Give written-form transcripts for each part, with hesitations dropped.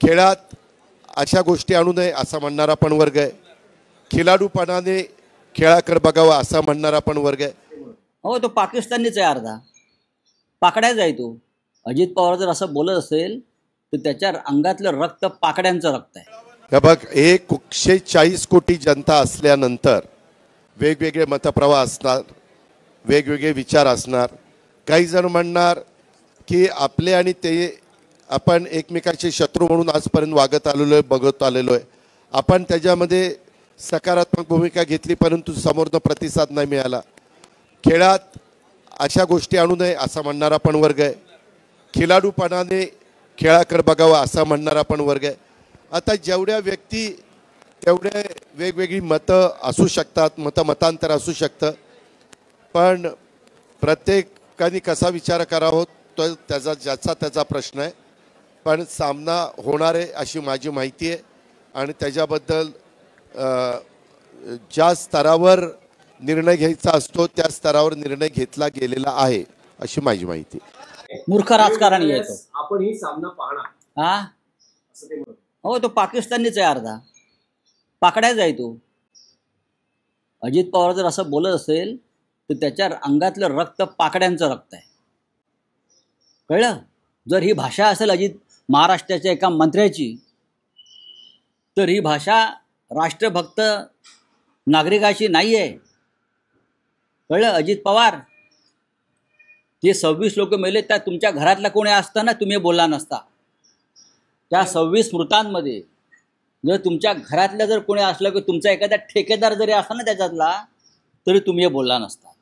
खेळात अशा गोष्टी आणू नये असा म्हणणारा पण वर्ग आहे. खिलाडूपणाने खेळाकडे बघावा असा म्हणणारा पण वर्ग आहे. हो, तो पाकिस्तानीच आहे, अर्धा पाकड्याच आहे तो. अजित पवार जर असं बोलत असेल तर त्याच्या अंगातलं रक्त पाकड्यांचं रक्त आहे. हे बघ, 140 कोटी जनता असल्यानंतर वेगवेगळे मतप्रवाह असणार, वेगवेगळे विचार असणार. काही जण म्हणणार की आपले आणि ते आपण एकमेकाचे शत्रू म्हणून आजपर्यंत वागत आलेलो आहे, बघत आलेलो आहे. आपण त्याच्यामध्ये सकारात्मक भूमिका घेतली, परंतु समोरनं प्रतिसाद नाही मिळाला. खेळात अशा गोष्टी आणू नये असा म्हणणारा पण वर्ग आहे. खिलाडूपणाने खेळाकडे बघावा असा म्हणणारा पण वर्ग आहे. आता जेवढ्या व्यक्ती तेवढे वेगवेगळी मतं असू शकतात, मतांतर असू शकतं, पण प्रत्येकाने कसा विचार करावा तो त्याचा प्रश्न आहे. पण सामना होणार आहे अशी माझी माहिती आहे आणि त्याच्याबद्दल ज्या स्तरावर निर्णय घ्यायचा असतो त्या स्तरावर निर्णय घेतला गेलेला आहे अशी माझी माहिती. मूर्ख राजकारण येतो. आपण ही सामना पाहणार हा, असं ते म्हणत. हो, तो पाकिस्तानीच आहे, अर्धा पाकड्याच आहे तो. अजित पवार जर असं बोलत असेल तर त्याच्या अंगातलं रक्त पाकड्यांचं रक्त आहे. कळलं? जर ही भाषा असेल महाराष्ट्राच्या एका मंत्र्याची, तर ही भाषा राष्ट्रभक्त नागरिकाची नाही आहे. कळलं? अजित पवार, ते 26 लोक मेले, त्या तुमच्या घरातला कोणी असतं ना, तुम्ही बोलला नसता. त्या 26 मृतांमध्ये जर तुमच्या घरातल्या जर कोणी असलं की तुमचा एखादा ठेकेदार जरी असला ना त्याच्यातला, तरी तुम्ही बोलला नसता.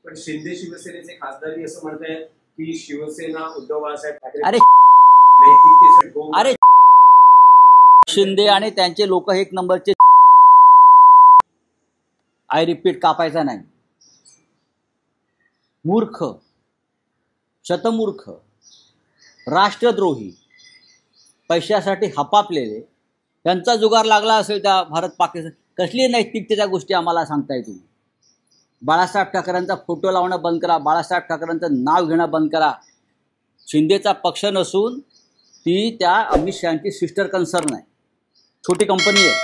पण शिंदे शिवसेनेचे खासदार असं म्हणत आहेत की शिवसेना उद्धव बाळासाहेब ठाकरे अरे शिंदे आणि त्यांचे लोक एक नंबरचे. आय रिपीट, कापायचा नाही. मूर्ख, शतमूर्ख, राष्ट्रद्रोही, पैशासाठी हपापलेले, त्यांचा जुगार लागला असेल त्या भारत पाकिस्तान. कसली नैतिकतेच्या गोष्टी आम्हाला सांगताय तुम्ही? बाळासाहेब ठाकरेंचा फोटो लावणं बंद करा, बाळासाहेब ठाकरेंचं नाव घेणं बंद करा. शिंदेचा पक्ष नसून ती त्या अमित शहाची सिस्टर कन्सर्न आहे, छोटी कंपनी आहे.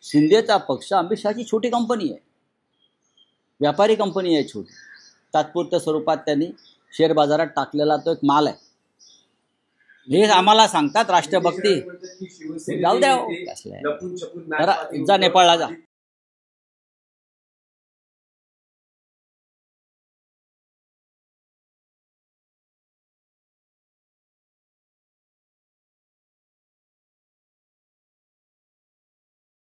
शिंदेचा पक्ष अमित शहाची छोटी कंपनी आहे, व्यापारी कंपनी आहे छोटी. तात्पुरत्या स्वरूपात त्यांनी शेअर बाजारात टाकलेला तो एक माल आहे. हे आम्हाला सांगतात राष्ट्रभक्ती. जाऊ द्या, जा नेपाळला जा.